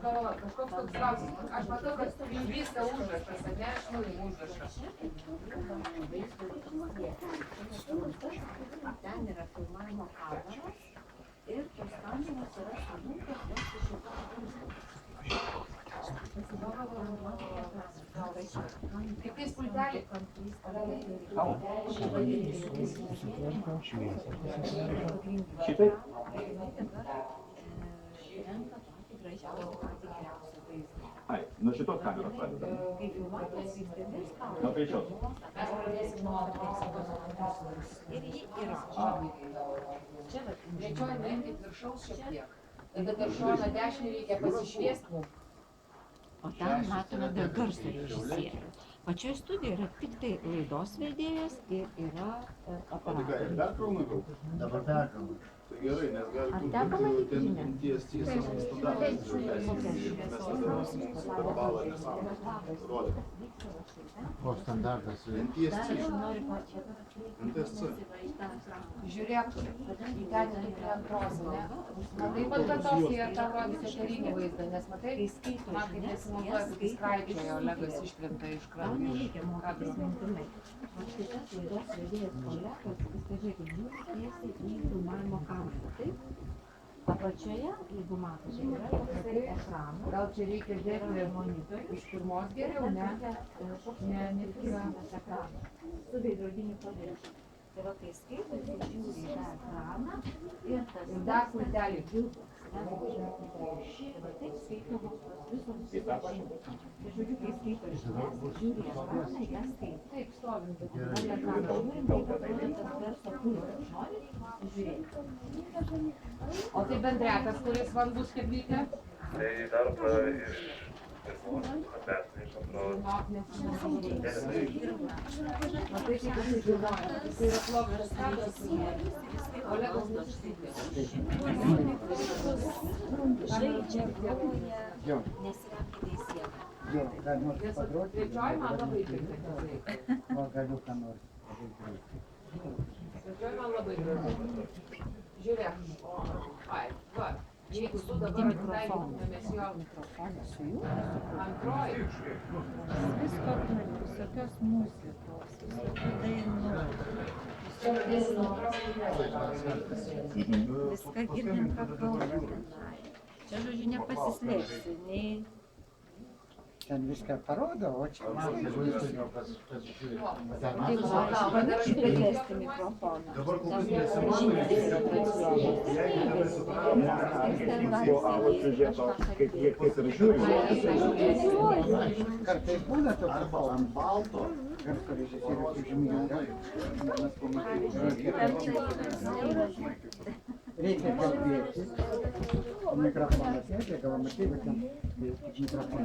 Galvoju, kažkoks toks klausimas. Aš matau, kad vyksta užrašas, ar ne? Aš noriu užrašą. Ten yra filmavimo kameros ir tos kameros yra sujungtos su šito Kaip tais pulteliai. Šitaip? Ai, nuo šitos kameros pradedam. Nuo šios. Mes pradėsim nuo ir ji yra. Čia vat trečioji nuimkit viršaus šiek tiek. Tada per šoną dešinį reikia pasišviesti mums. O ten matome dar garso režisierių. Pačioje studijoje yra tik tai laidos vedėjas ir yra operatorius. Dabar perkalba. Tai gerai, nes gali Ar teko matyti žinią? ties standartais žiūrėsim, mes tada mums per balą nesąmonę rodė. O standartas NTSC. NTSC. Žiūrėk, į ten tik prie antros, ne? Matai, pat Katofija tau rodys ežerinį vaizdą, nes matai, man kaip nesimatuoja, kaip jis kraipčiojo, Olegas iškrenta iš Tau kraujo. nereikia mokytis mintinai. O štai tas laidos vedėjas kolegas, pažiūrėkit, žiūri tiesiai į filmavimo kamerą, taip? Apačioje, jeigu matote, yra toksai ekranas. Gal čia reikia dėti monitorių iš pirmos geriau, ne? Ne filmas ekranas. Su veidrodiniu paviršiu. Tai va, kai skaito, jis žiūri į tą ekraną ir tas Ir dar pultelį. va taip skaitomos tos visos žinios. Tai žodžiu, kai skaito žinias, žiūri į ekraną, ją skaito. Taip, stovim. Ar ekraną žiūrim, kaip atrodo tas garso kūnas. Norit žiūrėti? O tai bendretas, kuris vandus kaip vykia? Tai dar iš pirmos atleisnai, iš antros. Matai, kaip jis žinoja. Jis yra plokštas kadras. Olegas nusisitė. Žaidžia, groja, nesiremkite į sieną. Jo, ką nors pagroti? Trečioji man labai tinka. O galiu ką nors pagroti. Trečioji man labai gražu. Žiūrėk. Ai, va. Jeigu tu dabar atitaikytumėmės jo Mikrofonas sujungtas. antroji, Visko turi, visokios muzikos, visokių dainų. Viską girdim, ką kalba tenai. Čia, žodžiu, nepasislėpsi, nei... Ten viską parodo, o čia Jeigu pamiršti plėsti mikrofoną, Dabar kol kas žinias nesimato, yra Po avo siužeto, kaip jie kaip ir žiūri. kartais būna toks arba ant balto. garso režisierius užmyga. Mes pamatysime. Reikia kalbėti. Mikrofonas, ne, gal matyti, kad mikrofonas.